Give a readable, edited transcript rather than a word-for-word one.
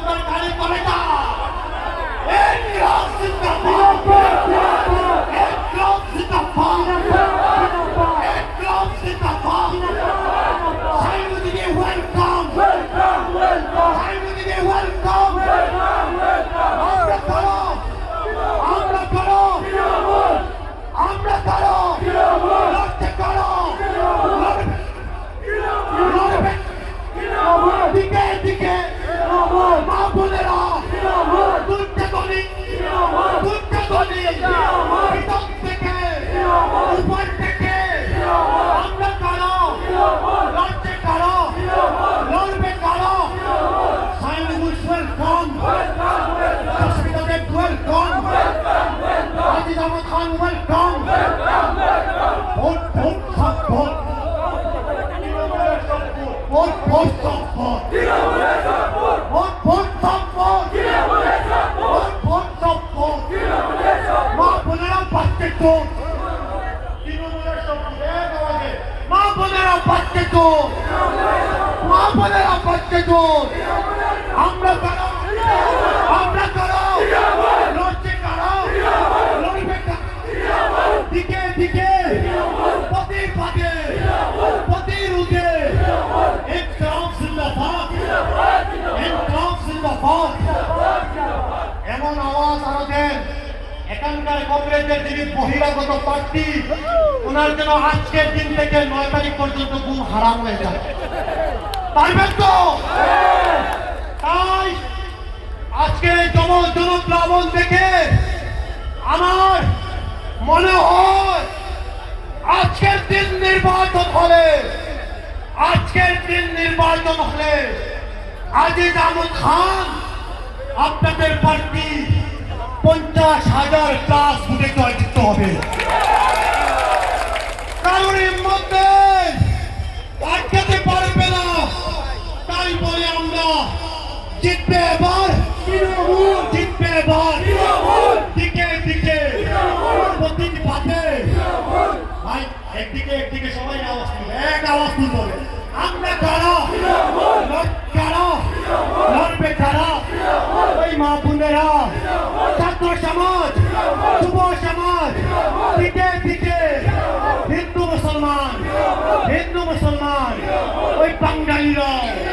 তার গাড়ি করে না ইনকলাব জিন্দাবাদ ইনকলাব জিন্দাবাদ ইনকলাব জিন্দাবাদ সাইমুদ্দিনে ওয়েলকাম সাইমুদ্দিনে ওয়েলকাম আমরা করো লড়তে করো দিকে দিকে মা বোনেরা তুলতে গলি ভিতর থেকে উপর থেকে আমরা করো লড়তে করো লড়বে করো সাইমুদ্দিন ওয়েলকাম কাশ্মীরে welcome Aziz Ahmad Khan welcome vote vote সব ভোট ভোট ভোট সব ভোট ভোট ভোট সব ভোট ভোট ভোট সব ভোট মা বোনেরা বাচ্চে চোট তৃণমূলের সব মা বোনেরা বাচ্চে চোট মা বোনেরা বাচ্চে চোট আমরা করো লড়ছে করো লড়বে দিকে দিকে প্রতিবাদে প্রতিরোধে ইনকলাব জিন্দাবাদ ইনকলাব জিন্দাবাদ এমন আওয়াজ আরো দেন এখানকার কংগ্রেসের যিনি বহিরাগত প্রার্থী ওনার জন্য আজকের দিন থেকে 9 তারিখ পর্যন্ত ঘুম হারাম হয়ে যায় পারবেন তো তাই আজকে জনপ্লাবন দেখে আমার মনে হয় আজকের দিন নির্বাচন হলে আজিজ আহমদ খান আপনাদের প্রার্থী 50,000 প্লাস ভোটে জয়যুক্ত হবে কারণ এর মধ্যে আটকাতে পারবে না তাই বলে আমরা জিতবে এবার জিতবে এবার দিকে দিকে প্রতিবাদে ভাই একদিকে সবাই আওয়াজ তুলবে এক আওয়াজ তুলবে আমরা কারা